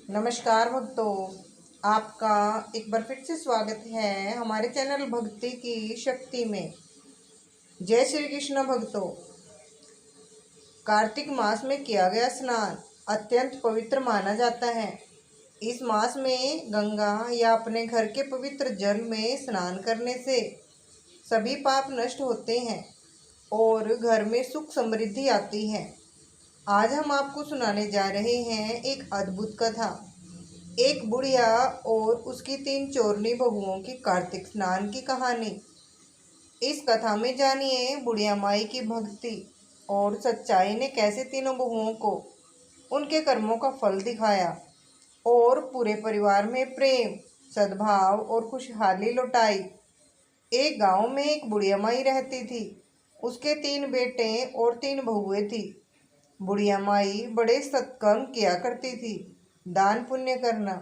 नमस्कार भक्तों, आपका एक बार फिर से स्वागत है हमारे चैनल भक्ति की शक्ति में। जय श्री कृष्ण भक्तों। कार्तिक मास में किया गया स्नान अत्यंत पवित्र माना जाता है। इस मास में गंगा या अपने घर के पवित्र जल में स्नान करने से सभी पाप नष्ट होते हैं और घर में सुख समृद्धि आती है। आज हम आपको सुनाने जा रहे हैं एक अद्भुत कथा, एक बुढ़िया और उसकी 3 चोरनी बहुओं की कार्तिक स्नान की कहानी। इस कथा में जानिए बुढ़िया माई की भक्ति और सच्चाई ने कैसे तीनों बहुओं को उनके कर्मों का फल दिखाया और पूरे परिवार में प्रेम, सद्भाव और खुशहाली लौटाई। एक गांव में एक बुढ़िया माई रहती थी। उसके 3 बेटे और 3 बहुएं थी। बुढ़िया माई बड़े सत्कर्म किया करती थी। दान पुण्य करना,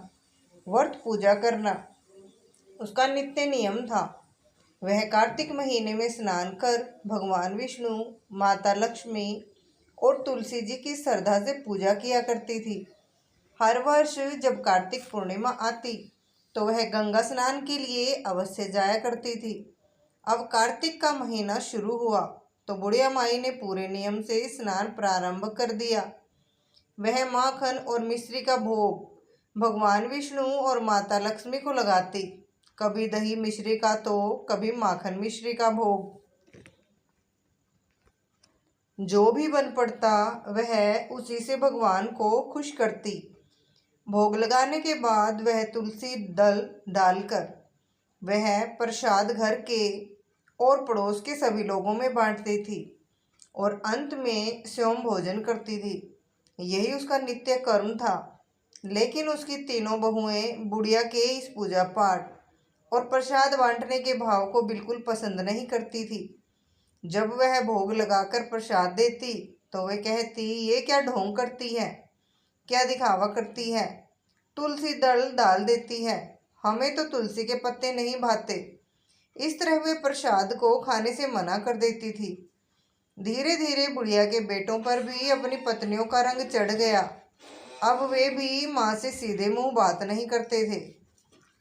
व्रत पूजा करना उसका नित्य नियम था। वह कार्तिक महीने में स्नान कर भगवान विष्णु, माता लक्ष्मी और तुलसी जी की श्रद्धा से पूजा किया करती थी। हर वर्ष जब कार्तिक पूर्णिमा आती तो वह गंगा स्नान के लिए अवश्य जाया करती थी। अब कार्तिक का महीना शुरू हुआ तो बुढ़िया माई ने पूरे नियम से स्नान प्रारंभ कर दिया। वह माखन और मिश्री का भोग भगवान विष्णु और माता लक्ष्मी को लगाती। कभी दही मिश्री का तो कभी माखन मिश्री का भोग। जो भी बन पड़ता वह उसी से भगवान को खुश करती। भोग लगाने के बाद वह तुलसी दल डालकर वह प्रसाद घर के और पड़ोस के सभी लोगों में बांटती थी और अंत में स्वयं भोजन करती थी। यही उसका नित्य कर्म था। लेकिन उसकी तीनों बहुएं बुढ़िया के इस पूजा पाठ और प्रसाद बांटने के भाव को बिल्कुल पसंद नहीं करती थी। जब वह भोग लगाकर प्रसाद देती तो वह कहती, ये क्या ढोंग करती है, क्या दिखावा करती है, तुलसी दल डाल देती है, हमें तो तुलसी के पत्ते नहीं भाते। इस तरह वे प्रसाद को खाने से मना कर देती थी। धीरे धीरे बुढ़िया के बेटों पर भी अपनी पत्नियों का रंग चढ़ गया। अब वे भी माँ से सीधे मुंह बात नहीं करते थे।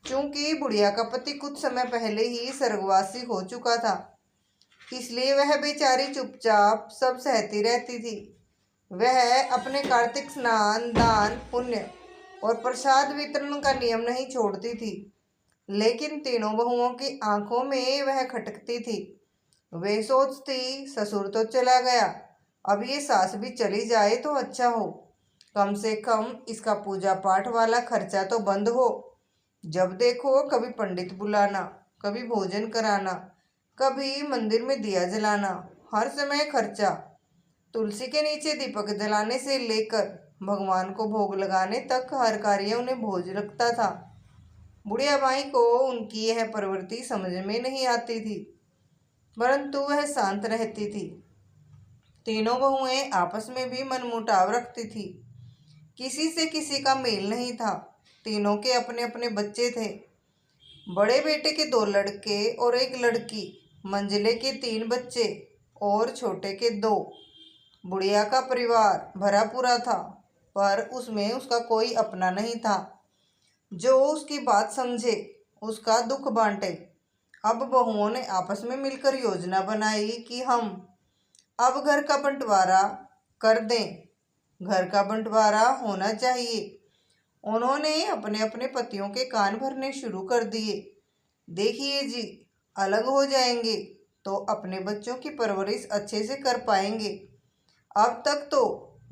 चूंकि बुढ़िया का पति कुछ समय पहले ही स्वर्गवासी हो चुका था, इसलिए वह बेचारी चुपचाप सब सहती रहती थी। वह अपने कार्तिक स्नान, दान पुण्य और प्रसाद वितरण का नियम नहीं छोड़ती थी। लेकिन तीनों बहुओं की आंखों में वह खटकती थी। वे सोचती, ससुर तो चला गया, अब ये सास भी चली जाए तो अच्छा हो। कम से कम इसका पूजा पाठ वाला खर्चा तो बंद हो। जब देखो कभी पंडित बुलाना, कभी भोजन कराना, कभी मंदिर में दिया जलाना, हर समय खर्चा। तुलसी के नीचे दीपक जलाने से लेकर भगवान को भोग लगाने तक हर कार्य उन्हें भोज लगता था। बुढ़िया माई को उनकी यह प्रवृत्ति समझ में नहीं आती थी, परंतु वह शांत रहती थी। तीनों बहुएं आपस में भी मनमुटाव रखती थी। किसी से किसी का मेल नहीं था। तीनों के अपने अपने बच्चे थे। बड़े बेटे के 2 लड़के और 1 लड़की, मंझले के 3 बच्चे और छोटे के 2। बुढ़िया का परिवार भरा पूरा था, पर उसमें उसका कोई अपना नहीं था जो उसकी बात समझे, उसका दुख बांटे। अब बहुओं ने आपस में मिलकर योजना बनाई कि हम अब घर का बंटवारा कर दें। घर का बंटवारा होना चाहिए। उन्होंने अपने अपने पतियों के कान भरने शुरू कर दिए। देखिए जी, अलग हो जाएंगे तो अपने बच्चों की परवरिश अच्छे से कर पाएंगे। अब तक तो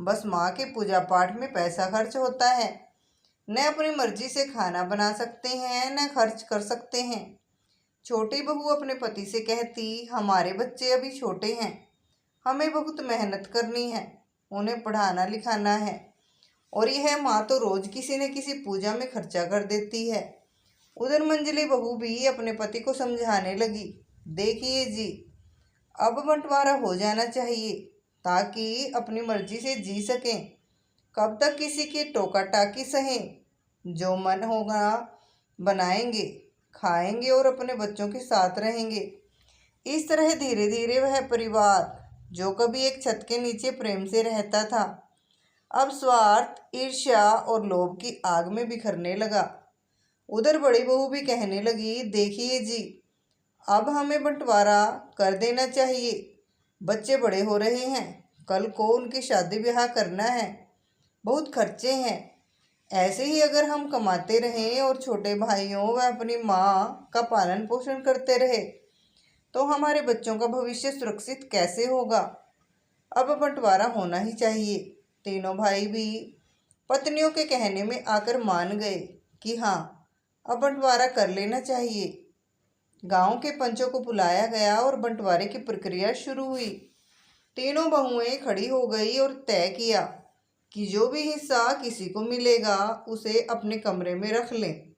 बस माँ के पूजा पाठ में पैसा खर्च होता है। न अपनी मर्जी से खाना बना सकते हैं, न खर्च कर सकते हैं। छोटी बहू अपने पति से कहती, हमारे बच्चे अभी छोटे हैं, हमें बहुत मेहनत करनी है, उन्हें पढ़ाना लिखाना है, और यह माँ तो रोज किसी न किसी पूजा में खर्चा कर देती है। उधर मंजली बहू भी अपने पति को समझाने लगी, देखिए जी, अब बंटवारा हो जाना चाहिए ताकि अपनी मर्जी से जी सकें। कब तक किसी की टोका टाकी सहें। जो मन होगा बनाएंगे, खाएंगे और अपने बच्चों के साथ रहेंगे। इस तरह धीरे धीरे वह परिवार, जो कभी एक छत के नीचे प्रेम से रहता था, अब स्वार्थ, ईर्ष्या और लोभ की आग में बिखरने लगा। उधर बड़ी बहू भी कहने लगी, देखिए जी, अब हमें बंटवारा कर देना चाहिए। बच्चे बड़े हो रहे हैं, कल को उनकी शादी ब्याह करना है, बहुत खर्चे हैं। ऐसे ही अगर हम कमाते रहें और छोटे भाइयों व अपनी माँ का पालन पोषण करते रहे तो हमारे बच्चों का भविष्य सुरक्षित कैसे होगा। अब बंटवारा होना ही चाहिए। तीनों भाई भी पत्नियों के कहने में आकर मान गए कि हाँ, अब बंटवारा कर लेना चाहिए। गांव के पंचों को बुलाया गया और बंटवारे की प्रक्रिया शुरू हुई। तीनों बहुएं खड़ी हो गई और तय किया कि जो भी हिस्सा किसी को मिलेगा उसे अपने कमरे में रख लें।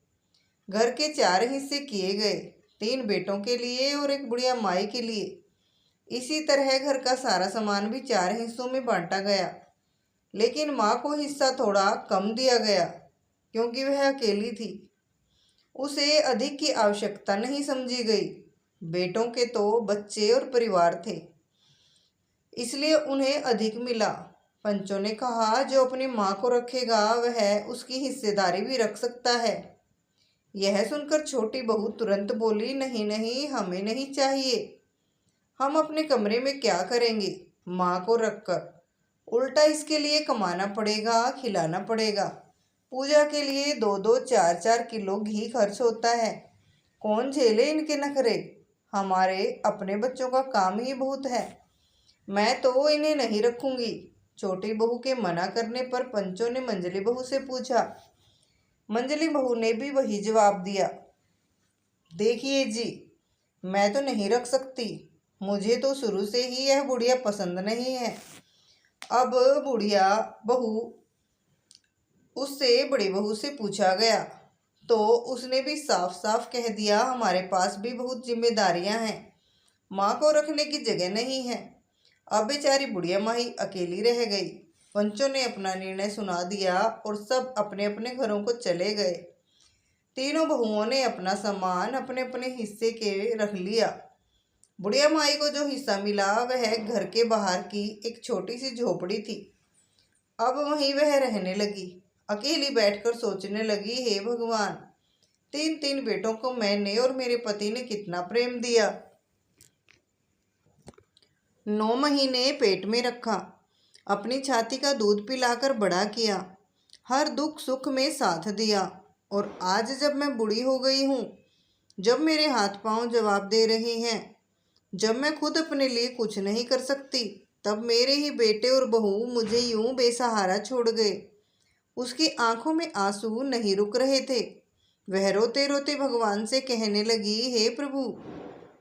घर के 4 हिस्से किए गए, 3 बेटों के लिए और एक बुढ़िया माई के लिए। इसी तरह घर का सारा सामान भी 4 हिस्सों में बांटा गया, लेकिन माँ को हिस्सा थोड़ा कम दिया गया क्योंकि वह अकेली थी। उसे अधिक की आवश्यकता नहीं समझी गई। बेटों के तो बच्चे और परिवार थे, इसलिए उन्हें अधिक मिला। पंचों ने कहा, जो अपनी माँ को रखेगा वह उसकी हिस्सेदारी भी रख सकता है। यह सुनकर छोटी बहू तुरंत बोली, नहीं नहीं, हमें नहीं चाहिए। हम अपने कमरे में क्या करेंगे माँ को रखकर? उल्टा इसके लिए कमाना पड़ेगा, खिलाना पड़ेगा। पूजा के लिए 2-2, 4-4 किलो घी खर्च होता है। कौन झेले इनके नखरे? हमारे अपने बच्चों का काम ही बहुत है। मैं तो इन्हें नहीं रखूंगी। छोटी बहू के मना करने पर पंचों ने मंजली बहू से पूछा। मंजली बहू ने भी वही जवाब दिया, देखिए जी, मैं तो नहीं रख सकती। मुझे तो शुरू से ही यह बुढ़िया पसंद नहीं है। अब बुढ़िया बहू उससे बड़ी बहू से पूछा गया तो उसने भी साफ साफ कह दिया, हमारे पास भी बहुत जिम्मेदारियां हैं, माँ को रखने की जगह नहीं है। अब बेचारी बुढ़िया माँ ही अकेली रह गई। पंचों ने अपना निर्णय सुना दिया और सब अपने अपने घरों को चले गए। तीनों बहुओं ने अपना सामान अपने अपने हिस्से के रख लिया। बुढ़िया माई को जो हिस्सा मिला वह घर के बाहर की एक छोटी सी झोपड़ी थी। अब वहीं वह रहने लगी। अकेली बैठकर सोचने लगी, हे भगवान, 3-3 बेटों को मैंने और मेरे पति ने कितना प्रेम दिया। 9 महीने पेट में रखा, अपनी छाती का दूध पिलाकर बड़ा किया, हर दुख सुख में साथ दिया। और आज जब मैं बूढ़ी हो गई हूँ, जब मेरे हाथ पांव जवाब दे रहे हैं, जब मैं खुद अपने लिए कुछ नहीं कर सकती, तब मेरे ही बेटे और बहू मुझे यूं बेसहारा छोड़ गए। उसकी आंखों में आंसू नहीं रुक रहे थे। वह रोते रोते भगवान से कहने लगी, हे प्रभु,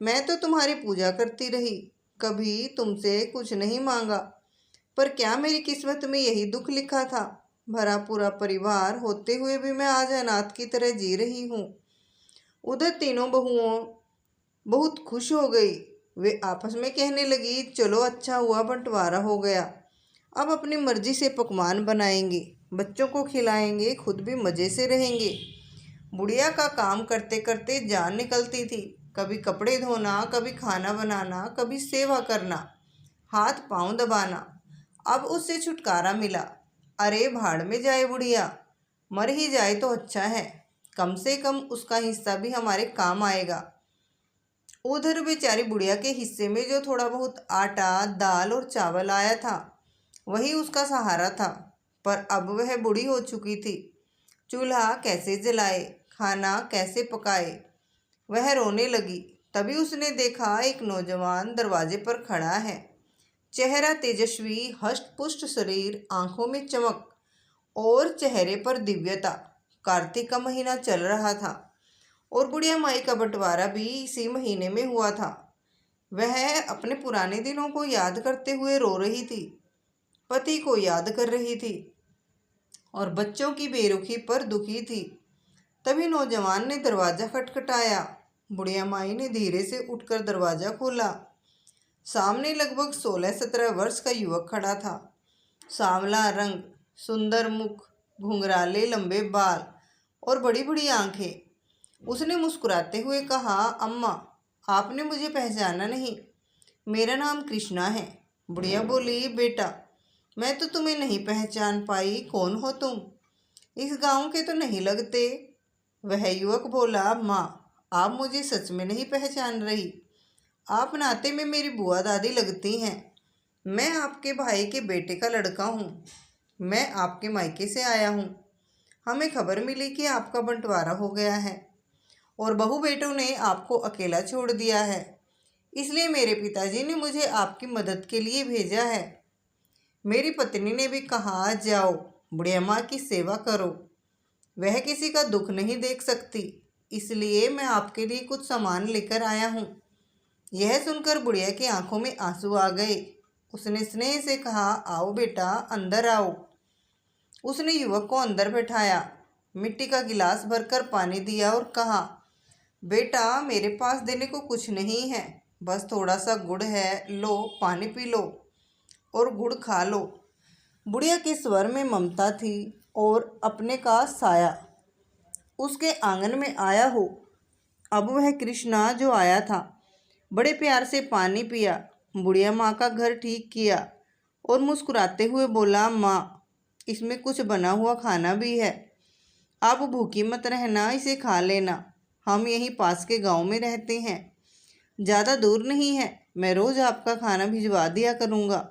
मैं तो तुम्हारी पूजा करती रही, कभी तुमसे कुछ नहीं मांगा, पर क्या मेरी किस्मत में यही दुख लिखा था? भरा पूरा परिवार होते हुए भी मैं आज अनाथ की तरह जी रही हूँ। उधर तीनों बहुओं बहुत खुश हो गई। वे आपस में कहने लगी, चलो अच्छा हुआ बंटवारा हो गया, अब अपनी मर्जी से पकवान बनाएंगे, बच्चों को खिलाएंगे, खुद भी मज़े से रहेंगे। बुढ़िया का काम करते करते जान निकलती थी। कभी कपड़े धोना, कभी खाना बनाना, कभी सेवा करना, हाथ पांव दबाना। अब उससे छुटकारा मिला। अरे भाड़ में जाए बुढ़िया, मर ही जाए तो अच्छा है, कम से कम उसका हिस्सा भी हमारे काम आएगा। उधर बेचारी बुढ़िया के हिस्से में जो थोड़ा बहुत आटा, दाल और चावल आया था वही उसका सहारा था। पर अब वह बूढ़ी हो चुकी थी। चूल्हा कैसे जलाए, खाना कैसे पकाए, वह रोने लगी। तभी उसने देखा एक नौजवान दरवाजे पर खड़ा है। चेहरा तेजस्वी, हष्ट पुष्ट शरीर, आंखों में चमक और चेहरे पर दिव्यता। कार्तिक का महीना चल रहा था और बुढ़िया माई का बंटवारा भी इसी महीने में हुआ था। वह अपने पुराने दिनों को याद करते हुए रो रही थी, पति को याद कर रही थी और बच्चों की बेरुखी पर दुखी थी। तभी नौजवान ने दरवाज़ा खटखटाया। बुढ़िया माई ने धीरे से उठकर दरवाज़ा खोला। सामने लगभग 16-17 वर्ष का युवक खड़ा था। सांवला रंग, सुंदर मुख, घुंघराले लंबे बाल और बड़ी बड़ी आंखें। उसने मुस्कुराते हुए कहा, अम्मा, आपने मुझे पहचाना नहीं? मेरा नाम कृष्णा है। बुढ़िया बोली, बेटा, मैं तो तुम्हें नहीं पहचान पाई, कौन हो तुम? इस गांव के तो नहीं लगते। वह युवक बोला, माँ, आप मुझे सच में नहीं पहचान रही। आप नाते में मेरी बुआ दादी लगती हैं। मैं आपके भाई के बेटे का लड़का हूँ। मैं आपके मायके से आया हूँ। हमें खबर मिली कि आपका बंटवारा हो गया है और बहू बेटों ने आपको अकेला छोड़ दिया है। इसलिए मेरे पिताजी ने मुझे आपकी मदद के लिए भेजा है। मेरी पत्नी ने भी कहा, जाओ बुढ़िया माँ की सेवा करो। वह किसी का दुख नहीं देख सकती, इसलिए मैं आपके लिए कुछ सामान लेकर आया हूँ। यह सुनकर बुढ़िया की आंखों में आंसू आ गए। उसने स्नेह से कहा, आओ बेटा, अंदर आओ। उसने युवक को अंदर बैठाया, मिट्टी का गिलास भरकर पानी दिया और कहा, बेटा, मेरे पास देने को कुछ नहीं है, बस थोड़ा सा गुड़ है, लो पानी पी लो और गुड़ खा लो। बुढ़िया के स्वर में ममता थी और अपने का साया उसके आंगन में आया हो। अब वह कृष्णा जो आया था, बड़े प्यार से पानी पिया, बुढ़िया माँ का घर ठीक किया और मुस्कुराते हुए बोला, माँ, इसमें कुछ बना हुआ खाना भी है। आप भूखी मत रहना, इसे खा लेना। हम यहीं पास के गांव में रहते हैं, ज़्यादा दूर नहीं है। मैं रोज़ आपका खाना भिजवा दिया करूँगा।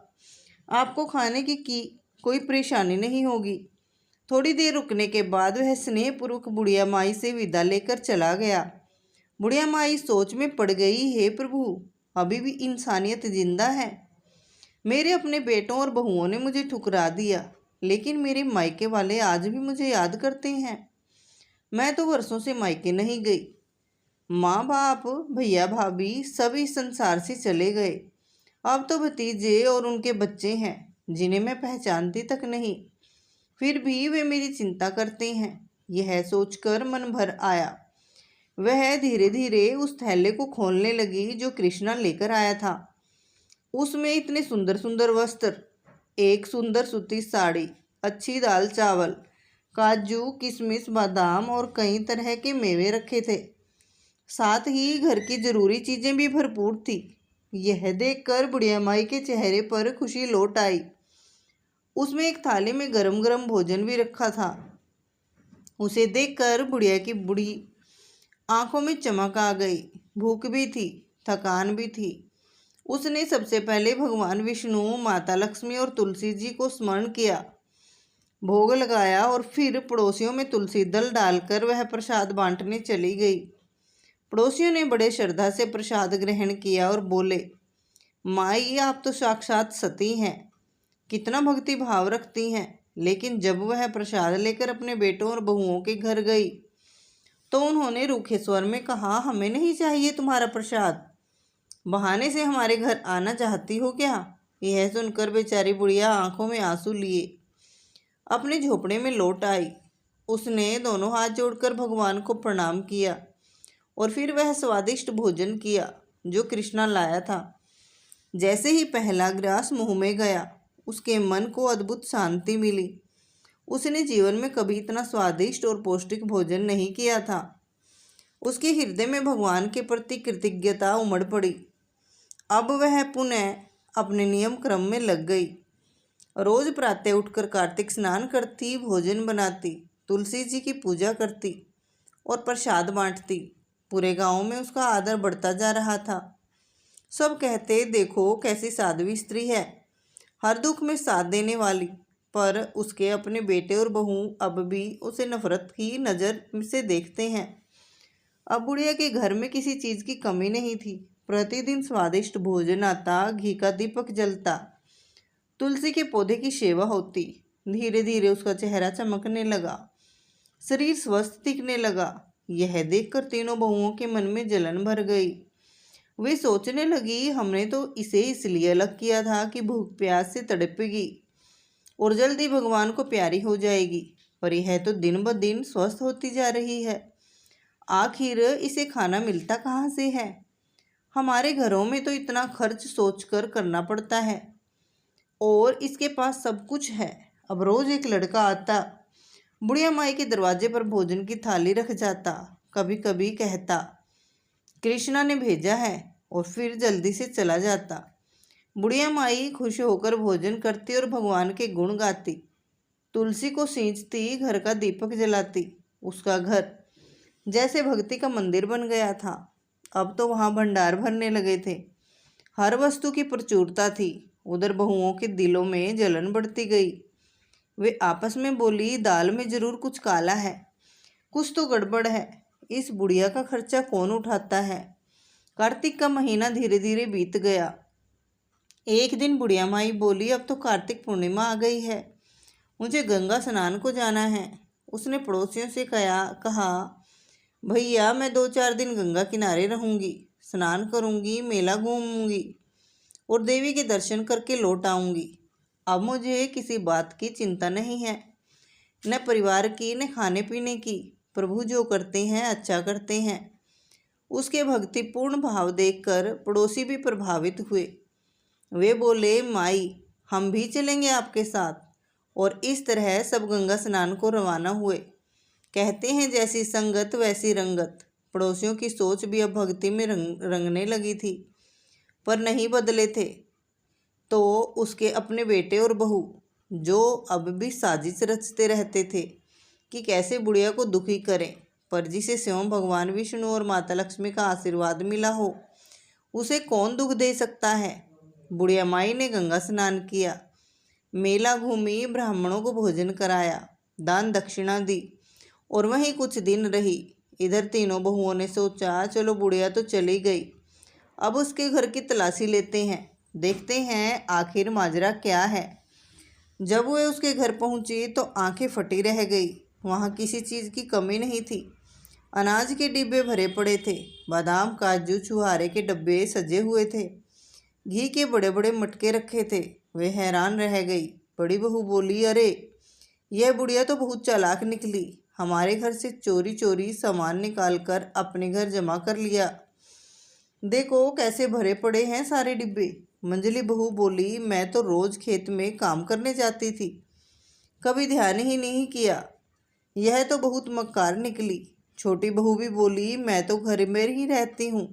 आपको खाने की कोई परेशानी नहीं होगी। थोड़ी देर रुकने के बाद वह स्नेहपूर्वक बुढ़िया माई से विदा लेकर चला गया। बुढ़िया माई सोच में पड़ गई, हे प्रभु, अभी भी इंसानियत जिंदा है। मेरे अपने बेटों और बहुओं ने मुझे ठुकरा दिया, लेकिन मेरे मायके वाले आज भी मुझे याद करते हैं। मैं तो वर्षों से मायके नहीं गई। माँ बाप, भैया भाभी सब इस संसार से चले गए। अब तो भतीजे और उनके बच्चे हैं जिन्हें मैं पहचानती तक नहीं। फिर भी वे मेरी चिंता करते हैं। यह सोचकर मन भर आया। वह धीरे धीरे उस थैले को खोलने लगी जो कृष्णा लेकर आया था। उसमें इतने सुंदर सुंदर वस्त्र, एक सुंदर सूती साड़ी, अच्छी दाल चावल, काजू, किशमिश, बादाम और कई तरह के मेवे रखे थे। साथ ही घर की जरूरी चीजें भी भरपूर थी। यह देखकर बुढ़िया माई के चेहरे पर खुशी लौट आई। उसमें एक थाली में गरम गरम भोजन भी रखा था। उसे देखकर बुढ़िया की बुढ़ी आंखों में चमक आ गई। भूख भी थी, थकान भी थी। उसने सबसे पहले भगवान विष्णु, माता लक्ष्मी और तुलसी जी को स्मरण किया, भोग लगाया और फिर पड़ोसियों में तुलसी दल डालकर वह प्रसाद बांटने चली गई। पड़ोसियों ने बड़े श्रद्धा से प्रसाद ग्रहण किया और बोले, माई, आप तो साक्षात सती हैं, कितना भक्ति भाव रखती हैं। लेकिन जब वह प्रसाद लेकर अपने बेटों और बहुओं के घर गई तो उन्होंने रूखे स्वर में कहा, हमें नहीं चाहिए तुम्हारा प्रसाद। बहाने से हमारे घर आना चाहती हो क्या? यह सुनकर बेचारी बुढ़िया आंखों में आंसू लिए अपने झोपड़े में लौट आई। उसने दोनों हाथ जोड़कर भगवान को प्रणाम किया और फिर वह स्वादिष्ट भोजन किया जो कृष्णा लाया था। जैसे ही पहला ग्रास मुंह में गया, उसके मन को अद्भुत शांति मिली। उसने जीवन में कभी इतना स्वादिष्ट और पौष्टिक भोजन नहीं किया था। उसके हृदय में भगवान के प्रति कृतज्ञता उमड़ पड़ी। अब वह पुनः अपने नियम क्रम में लग गई। रोज प्रातः उठकर कार्तिक स्नान करती, भोजन बनाती, तुलसी जी की पूजा करती और प्रसाद बांटती। पूरे गांव में उसका आदर बढ़ता जा रहा था। सब कहते, देखो कैसी साध्वी स्त्री है, हर दुख में साथ देने वाली। पर उसके अपने बेटे और बहू अब भी उसे नफरत की नज़र से देखते हैं। अब बुढ़िया के घर में किसी चीज़ की कमी नहीं थी। प्रतिदिन स्वादिष्ट भोजन आता, घी का दीपक जलता, तुलसी के पौधे की सेवा होती। धीरे धीरे उसका चेहरा चमकने लगा, शरीर स्वस्थ दिखने लगा। यह देखकर तीनों बहुओं के मन में जलन भर गई। वे सोचने लगी, हमने तो इसे इसलिए अलग किया था कि भूख प्यास से तड़पेगी और जल्दी भगवान को प्यारी हो जाएगी, पर यह तो दिन ब दिन स्वस्थ होती जा रही है। आखिर इसे खाना मिलता कहाँ से है? हमारे घरों में तो इतना खर्च सोचकर करना पड़ता है और इसके पास सब कुछ है। अब रोज एक लड़का आता, बुढ़िया माई के दरवाजे पर भोजन की थाली रख जाता, कभी कभी कहता, कृष्णा ने भेजा है, और फिर जल्दी से चला जाता। बुढ़िया माई खुश होकर भोजन करती और भगवान के गुण गाती, तुलसी को सींचती, घर का दीपक जलाती। उसका घर जैसे भक्ति का मंदिर बन गया था। अब तो वहाँ भंडार भरने लगे थे, हर वस्तु की प्रचुरता थी। उधर बहुओं के दिलों में जलन बढ़ती गई। वे आपस में बोली, दाल में जरूर कुछ काला है, कुछ तो गड़बड़ है। इस बुढ़िया का खर्चा कौन उठाता है। कार्तिक का महीना धीरे धीरे बीत गया। एक दिन बुढ़िया माई बोली, अब तो कार्तिक पूर्णिमा आ गई है, मुझे गंगा स्नान को जाना है। उसने पड़ोसियों से कहा, भैया मैं 2-4 दिन गंगा किनारे रहूंगी, स्नान करूंगी, मेला घूमूंगी और देवी के दर्शन करके लौट आऊंगी। अब मुझे किसी बात की चिंता नहीं है, न परिवार की न खाने पीने की। प्रभु जो करते हैं अच्छा करते हैं। उसके भक्तिपूर्ण भाव देखकर पड़ोसी भी प्रभावित हुए। वे बोले, माई हम भी चलेंगे आपके साथ। और इस तरह सब गंगा स्नान को रवाना हुए। कहते हैं जैसी संगत वैसी रंगत। पड़ोसियों की सोच भी अब भक्ति में रंगने लगी थी, पर नहीं बदले थे तो उसके अपने बेटे और बहू, जो अब भी साजिश रचते रहते थे कि कैसे बुढ़िया को दुखी करें। पर जिसे स्वयं भगवान विष्णु और माता लक्ष्मी का आशीर्वाद मिला हो, उसे कौन दुख दे सकता है। बुढ़िया माई ने गंगा स्नान किया, मेला घूमी, ब्राह्मणों को भोजन कराया, दान दक्षिणा दी और वहीं कुछ दिन रही। इधर तीनों बहुओं ने सोचा, चलो बुढ़िया तो चली गई, अब उसके घर की तलाशी लेते हैं, देखते हैं आखिर माजरा क्या है। जब वे उसके घर पहुंची तो आंखें फटी रह गई। वहाँ किसी चीज़ की कमी नहीं थी। अनाज के डिब्बे भरे पड़े थे, बादाम काजू छुहारे के डब्बे सजे हुए थे, घी के बड़े बड़े मटके रखे थे। वे हैरान रह गई। बड़ी बहू बोली, अरे यह बुढ़िया तो बहुत चालाक निकली, हमारे घर से चोरी चोरी सामान निकाल कर अपने घर जमा कर लिया। देखो कैसे भरे पड़े हैं सारे डिब्बे। मंजली बहू बोली, मैं तो रोज खेत में काम करने जाती थी, कभी ध्यान ही नहीं किया, यह तो बहुत मक्कार निकली। छोटी बहू भी बोली, मैं तो घर में ही रहती हूँ,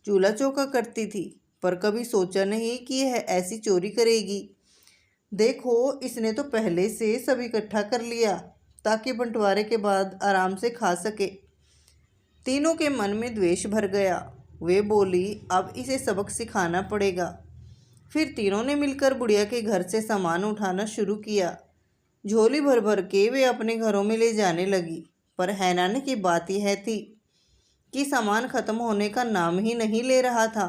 चूल्हा चौका करती थी, पर कभी सोचा नहीं कि यह ऐसी चोरी करेगी। देखो इसने तो पहले से सब इकट्ठा कर लिया ताकि बंटवारे के बाद आराम से खा सके। तीनों के मन में द्वेष भर गया। वे बोली, अब इसे सबक सिखाना पड़ेगा। फिर तीनों ने मिलकर बुढ़िया के घर से सामान उठाना शुरू किया। झोली भर भर के वे अपने घरों में ले जाने लगी। पर हैरानी की बात यह थी कि सामान खत्म होने का नाम ही नहीं ले रहा था।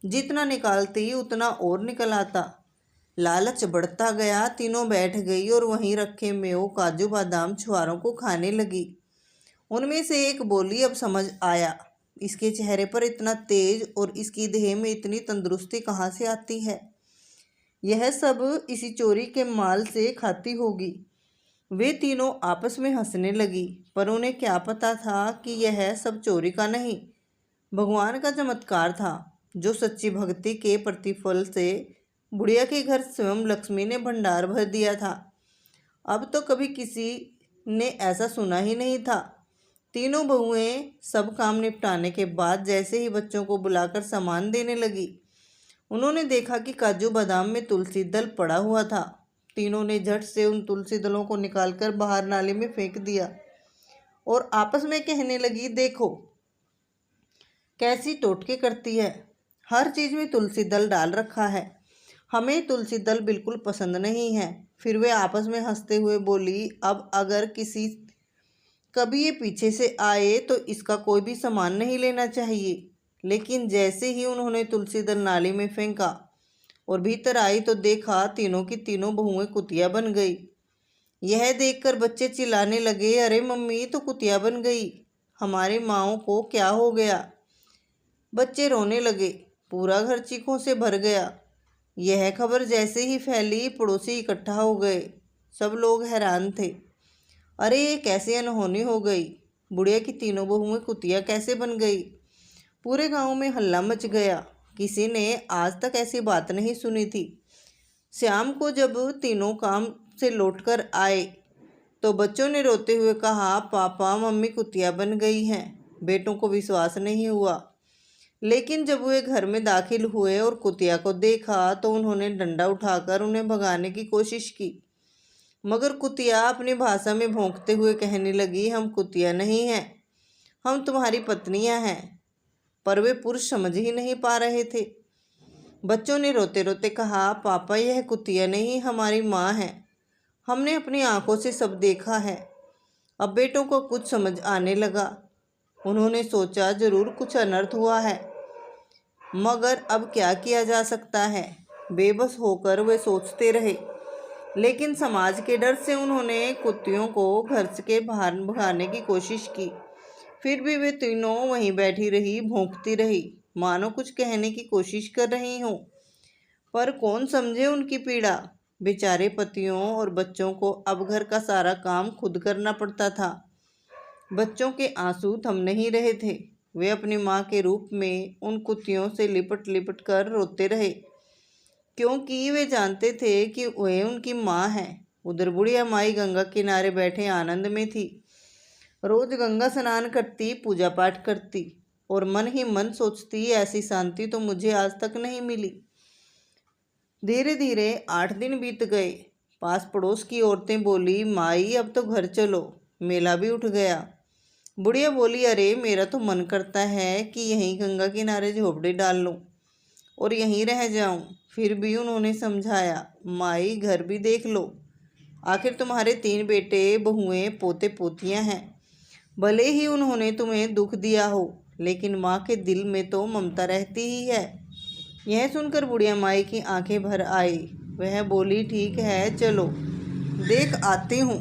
जितना निकालती उतना और निकल आता। लालच बढ़ता गया। तीनों बैठ गई और वहीं रखे मेवों काजू बादाम छुहारों को खाने लगी। उनमें से एक बोली, अब समझ आया, इसके चेहरे पर इतना तेज और इसकी देह में इतनी तंदुरुस्ती कहाँ से आती है। यह सब इसी चोरी के माल से खाती होगी। वे तीनों आपस में हंसने लगी, पर उन्हें क्या पता था कि यह सब चोरी का नहीं, भगवान का चमत्कार था, जो सच्ची भक्ति के प्रतिफल से बुढ़िया के घर स्वयं लक्ष्मी ने भंडार भर दिया था। अब तो कभी किसी ने ऐसा सुना ही नहीं था। तीनों बहुएं सब काम निपटाने के बाद जैसे ही बच्चों को बुलाकर सामान देने लगी, उन्होंने देखा कि काजू बादाम में तुलसी दल पड़ा हुआ था। तीनों ने झट से उन तुलसी दलों को निकालकर बाहर नाले में फेंक दिया और आपस में कहने लगी, देखो कैसी टोटके करती है, हर चीज़ में तुलसी दल डाल रखा है, हमें तुलसी दल बिल्कुल पसंद नहीं है। फिर वे आपस में हंसते हुए बोली, अब अगर किसी कभी ये पीछे से आए तो इसका कोई भी सामान नहीं लेना चाहिए। लेकिन जैसे ही उन्होंने तुलसी दल नाली में फेंका और भीतर आई तो देखा तीनों की तीनों बहुएं कुतिया बन गई। यह देखकर बच्चे चिल्लाने लगे, अरे मम्मी तो कुतिया बन गई, हमारी माँओं को क्या हो गया। बच्चे रोने लगे। पूरा घर चीखों से भर गया। यह खबर जैसे ही फैली, पड़ोसी इकट्ठा हो गए। सब लोग हैरान थे, अरे ये कैसे अनहोनी हो गई, बुढ़िया की तीनों बहुएं कुतिया कैसे बन गई। पूरे गांव में हल्ला मच गया। किसी ने आज तक ऐसी बात नहीं सुनी थी। शाम को जब तीनों काम से लौटकर आए तो बच्चों ने रोते हुए कहा, पापा मम्मी कुतिया बन गई हैं। बेटों को विश्वास नहीं हुआ। लेकिन जब वे घर में दाखिल हुए और कुतिया को देखा तो उन्होंने डंडा उठाकर उन्हें भगाने की कोशिश की, मगर कुतिया अपनी भाषा में भौंकते हुए कहने लगी, हम कुतिया नहीं हैं, हम तुम्हारी पत्नियां हैं। पर वे पुरुष समझ ही नहीं पा रहे थे। बच्चों ने रोते रोते कहा, पापा यह कुतिया नहीं हमारी माँ है, हमने अपनी आंखों से सब देखा है। अब बेटों को कुछ समझ आने लगा। उन्होंने सोचा जरूर कुछ अनर्थ हुआ है, मगर अब क्या किया जा सकता है। बेबस होकर वे सोचते रहे, लेकिन समाज के डर से उन्होंने कुत्तियों को घर के बाहर भगाने की कोशिश की। फिर भी वे तीनों वहीं बैठी रही, भौंकती रही, मानो कुछ कहने की कोशिश कर रही हों, पर कौन समझे उनकी पीड़ा। बेचारे पतियों और बच्चों को अब घर का सारा काम खुद करना पड़ता था। बच्चों के आंसू थम नहीं रहे थे। वे अपनी माँ के रूप में उन कुत्तियों से लिपट लिपट कर रोते रहे, क्योंकि वे जानते थे कि वे उनकी माँ हैं। उधर बुढ़िया माई गंगा किनारे बैठे आनंद में थी। रोज गंगा स्नान करती, पूजा पाठ करती और मन ही मन सोचती, ऐसी शांति तो मुझे आज तक नहीं मिली। धीरे धीरे 8 दिन बीत गए। पास पड़ोस की औरतें बोली, माई अब तो घर चलो, मेला भी उठ गया। बुढ़िया बोली, अरे मेरा तो मन करता है कि यहीं गंगा किनारे झोपड़ी डाल लूं और यहीं रह जाऊं। फिर भी उन्होंने समझाया, माई घर भी देख लो, आखिर तुम्हारे 3 बेटे बहुएं पोते पोतियां हैं। भले ही उन्होंने तुम्हें दुख दिया हो, लेकिन माँ के दिल में तो ममता रहती ही है। यह सुनकर बुढ़िया माई की आंखें भर आई। वह बोली, ठीक है चलो, देख आती हूँ।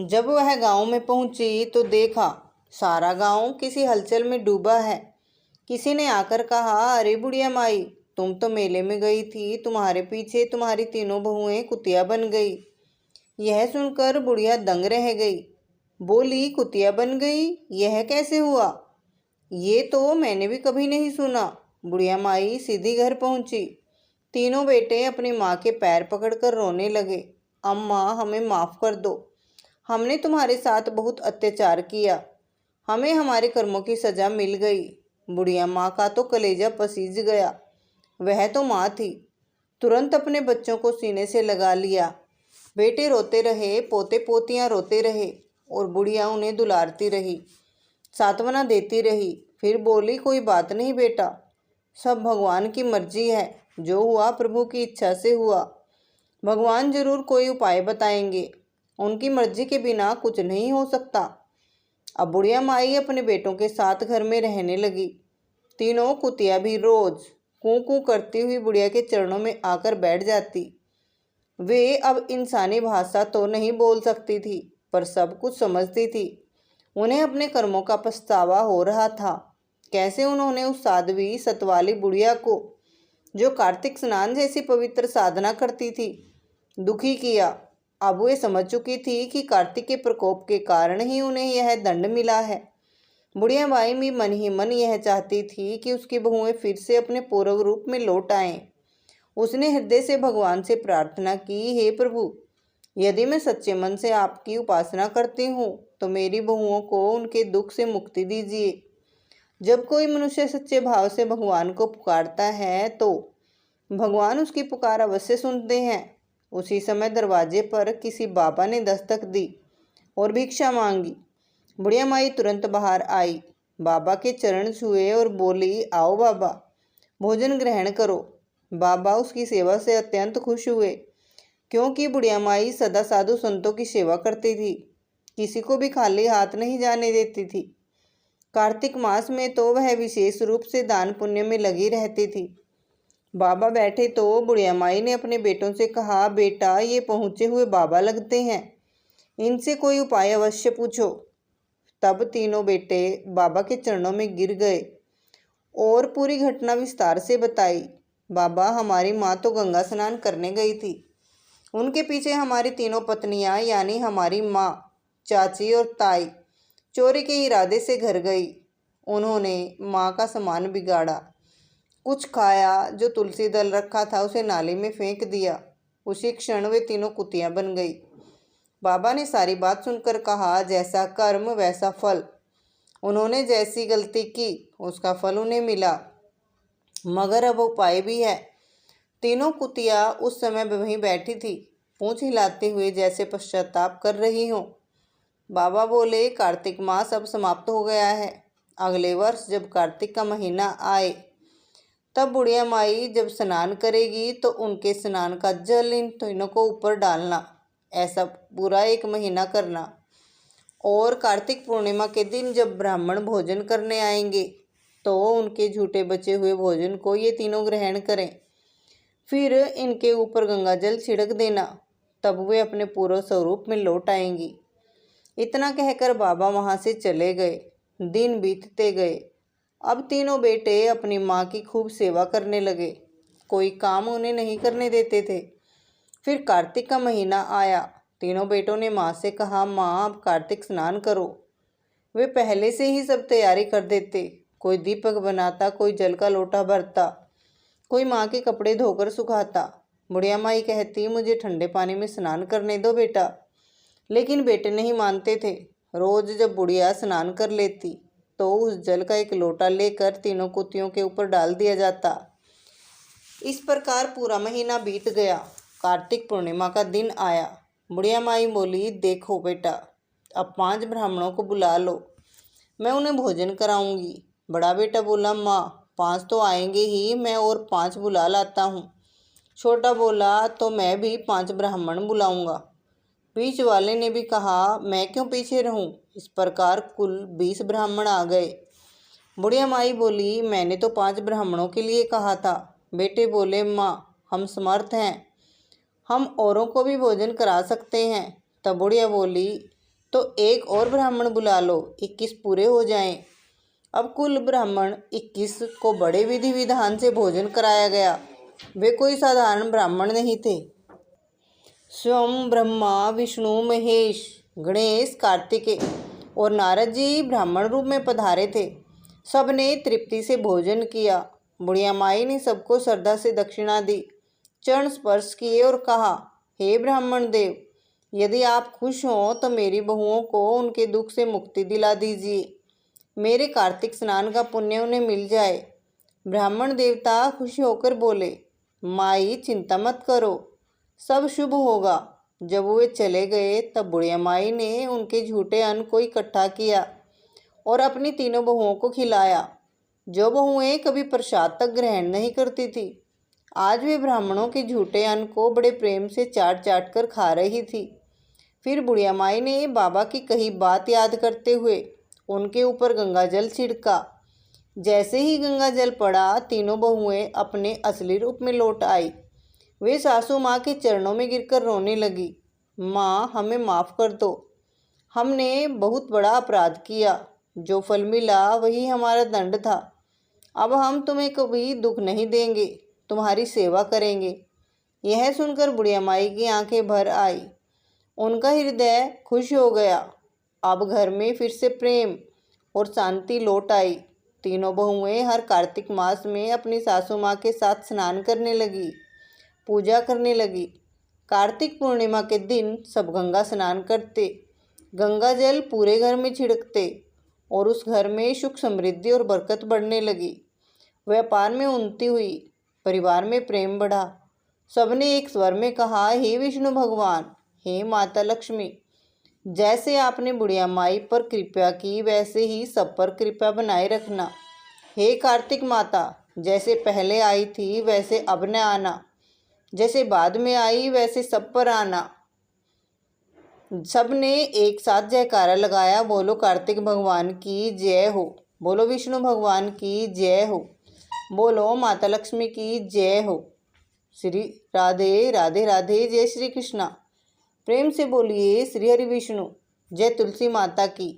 जब वह गांव में पहुंची तो देखा सारा गांव किसी हलचल में डूबा है। किसी ने आकर कहा, अरे बुढ़िया माई, तुम तो मेले में गई थी, तुम्हारे पीछे तुम्हारी तीनों बहुएं कुतिया बन गई। यह सुनकर बुढ़िया दंग रह गई। बोली, कुतिया बन गई, यह कैसे हुआ? ये तो मैंने भी कभी नहीं सुना। बुढ़िया माई सीधी घर पहुंची। तीनों बेटे अपनी माँ के पैर पकड़कर रोने लगे, अम्मा हमें माफ़ कर दो, हमने तुम्हारे साथ बहुत अत्याचार किया, हमें हमारे कर्मों की सज़ा मिल गई। बुढ़िया माँ का तो कलेजा पसीज गया। वह तो माँ थी। तुरंत अपने बच्चों को सीने से लगा लिया। बेटे रोते रहे, पोते पोतियाँ रोते रहे और बुढ़िया उन्हें दुलारती रही, सांत्वना देती रही। फिर बोली, कोई बात नहीं बेटा, सब भगवान की मर्जी है, जो हुआ प्रभु की इच्छा से हुआ। भगवान जरूर कोई उपाय बताएंगे, उनकी मर्जी के बिना कुछ नहीं हो सकता। अब बुढ़िया माई अपने बेटों के साथ घर में रहने लगी। तीनों कुतिया भी रोज कूं कूं करती हुई बुढ़िया के चरणों में आकर बैठ जाती। वे अब इंसानी भाषा तो नहीं बोल सकती थी, पर सब कुछ समझती थी। उन्हें अपने कर्मों का पछतावा हो रहा था। कैसे उन्होंने उस साध्वी सतवाली बुढ़िया को, जो कार्तिक स्नान जैसी पवित्र साधना करती थी, दुखी किया। अब वे समझ चुकी थी कि कार्तिक के प्रकोप के कारण ही उन्हें यह दंड मिला है। बुढ़िया माई भी मन ही मन यह चाहती थी कि उसकी बहुएं फिर से अपने पूर्व रूप में लौट आएं। उसने हृदय से भगवान से प्रार्थना की, हे प्रभु, यदि मैं सच्चे मन से आपकी उपासना करती हूँ तो मेरी बहुओं को उनके दुख से मुक्ति दीजिए। जब कोई मनुष्य सच्चे भाव से भगवान को पुकारता है तो भगवान उसकी पुकार अवश्य सुनते हैं। उसी समय दरवाजे पर किसी बाबा ने दस्तक दी और भिक्षा मांगी। बुढ़िया माई तुरंत बाहर आई, बाबा के चरण छुए और बोली, आओ बाबा, भोजन ग्रहण करो। बाबा उसकी सेवा से अत्यंत खुश हुए, क्योंकि बुढ़िया माई सदा साधु संतों की सेवा करती थी, किसी को भी खाली हाथ नहीं जाने देती थी। कार्तिक मास में तो वह विशेष रूप से दान पुण्य में लगी रहती थी। बाबा बैठे तो बुढ़िया माई ने अपने बेटों से कहा, बेटा, ये पहुँचे हुए बाबा लगते हैं, इनसे कोई उपाय अवश्य पूछो। तब तीनों बेटे बाबा के चरणों में गिर गए और पूरी घटना विस्तार से बताई। बाबा, हमारी माँ तो गंगा स्नान करने गई थी, उनके पीछे हमारी तीनों पत्नियां यानी हमारी माँ, चाची और ताई चोरी के इरादे से घर गई। उन्होंने माँ का सामान बिगाड़ा, कुछ खाया, जो तुलसी दल रखा था उसे नाली में फेंक दिया। उसी क्षण वे तीनों कुतियाँ बन गई। बाबा ने सारी बात सुनकर कहा, जैसा कर्म वैसा फल। उन्होंने जैसी गलती की उसका फल उन्हें मिला, मगर अब उपाय भी है। तीनों कुतिया उस समय वहीं बैठी थी, पूंछ हिलाते हुए जैसे पश्चाताप कर रही हों। बाबा बोले, कार्तिक मास अब समाप्त हो गया है। अगले वर्ष जब कार्तिक का महीना आए तब बुढ़िया माई जब स्नान करेगी तो उनके स्नान का जल इन तीनों को ऊपर डालना। ऐसा पूरा 1 महीना करना। और कार्तिक पूर्णिमा के दिन जब ब्राह्मण भोजन करने आएंगे तो उनके झूठे बचे हुए भोजन को ये तीनों ग्रहण करें। फिर इनके ऊपर गंगा जल छिड़क देना, तब वे अपने पूर्व स्वरूप में लौट आएंगी। इतना कहकर बाबा वहाँ से चले गए। दिन बीतते गए। अब तीनों बेटे अपनी माँ की खूब सेवा करने लगे। कोई काम उन्हें नहीं करने देते थे। फिर कार्तिक का महीना आया। तीनों बेटों ने माँ से कहा, माँ अब कार्तिक स्नान करो। वे पहले से ही सब तैयारी कर देते। कोई दीपक बनाता, कोई जल का लोटा भरता, कोई माँ के कपड़े धोकर सुखाता। बुढ़िया माई कहती, मुझे ठंडे पानी में स्नान करने दो बेटा। लेकिन बेटे नहीं मानते थे। रोज जब बुढ़िया स्नान कर लेती तो उस जल का एक लोटा लेकर तीनों कुतियों के ऊपर डाल दिया जाता। इस प्रकार पूरा महीना बीत गया। कार्तिक पूर्णिमा का दिन आया। बुढ़िया माई बोली, देखो बेटा, अब 5 ब्राह्मणों को बुला लो, मैं उन्हें भोजन कराऊंगी। बड़ा बेटा बोला, माँ 5 तो आएंगे ही, मैं और 5 बुला लाता हूँ। छोटा बोला, तो मैं भी 5 ब्राह्मण बुलाऊंगा। बीच वाले ने भी कहा, मैं क्यों पीछे रहूं। इस प्रकार कुल 20 ब्राह्मण आ गए। बुढ़िया माई बोली, मैंने तो 5 ब्राह्मणों के लिए कहा था। बेटे बोले, माँ हम समर्थ हैं, हम औरों को भी भोजन करा सकते हैं। तब बुढ़िया बोली, तो 1 और ब्राह्मण बुला लो, 21 पूरे हो जाएं। अब कुल ब्राह्मण 21 को बड़े विधि विधान से भोजन कराया गया। वे कोई साधारण ब्राह्मण नहीं थे। स्वयं ब्रह्मा, विष्णु, महेश, गणेश, कार्तिकेय और नारद जी ब्राह्मण रूप में पधारे थे। सबने तृप्ति से भोजन किया। बुढ़िया माई ने सबको श्रद्धा से दक्षिणा दी, चरण स्पर्श किए और कहा, हे ब्राह्मण देव, यदि आप खुश हों तो मेरी बहुओं को उनके दुख से मुक्ति दिला दीजिए। मेरे कार्तिक स्नान का पुण्य उन्हें मिल जाए। ब्राह्मण देवता खुश होकर बोले, माई चिंता मत करो, सब शुभ होगा। जब वे चले गए तब बुढ़िया माई ने उनके झूठे अन्न को इकट्ठा किया और अपनी तीनों बहुओं को खिलाया। जो बहुएं कभी प्रसाद तक ग्रहण नहीं करती थी, आज वे ब्राह्मणों के झूठे अन्न को बड़े प्रेम से चाट चाट कर खा रही थी। फिर बुढ़िया माई ने बाबा की कही बात याद करते हुए उनके ऊपर गंगा जल छिड़का। जैसे ही गंगा जल पड़ा, तीनों बहुएं अपने असली रूप में लौट आई। वे सासू माँ के चरणों में गिरकर रोने लगी, माँ हमें माफ़ कर दो, हमने बहुत बड़ा अपराध किया, जो फल मिला वही हमारा दंड था। अब हम तुम्हें कभी दुख नहीं देंगे, तुम्हारी सेवा करेंगे। यह सुनकर बुढ़िया माई की आंखें भर आई। उनका हृदय खुश हो गया। अब घर में फिर से प्रेम और शांति लौट आई। तीनों बहुएं हर कार्तिक मास में अपनी सासू माँ के साथ स्नान करने लगी, पूजा करने लगी। कार्तिक पूर्णिमा के दिन सब गंगा स्नान करते, गंगा जल पूरे घर में छिड़कते और उस घर में सुख समृद्धि और बरकत बढ़ने लगी। व्यापार में उन्नति हुई, परिवार में प्रेम बढ़ा। सबने एक स्वर में कहा, हे विष्णु भगवान, हे माता लक्ष्मी, जैसे आपने बुढ़िया माई पर कृपा की वैसे ही सब पर कृपा बनाए रखना। हे कार्तिक माता, जैसे पहले आई थी वैसे अब न आना, जैसे बाद में आई वैसे सब पर आना। सबने एक साथ जयकारा लगाया, बोलो कार्तिक भगवान की जय हो, बोलो विष्णु भगवान की जय हो, बोलो माता लक्ष्मी की जय हो। श्री राधे राधे राधे। जय श्री कृष्णा। प्रेम से बोलिए श्री हरि विष्णु। जय तुलसी माता की।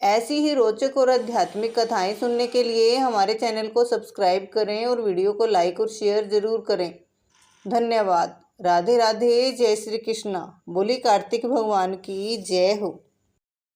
ऐसी ही रोचक और आध्यात्मिक कथाएं सुनने के लिए हमारे चैनल को सब्सक्राइब करें और वीडियो को लाइक और शेयर ज़रूर करें। धन्यवाद। राधे राधे। जय श्री कृष्णा। बोली कार्तिक भगवान की जय हो।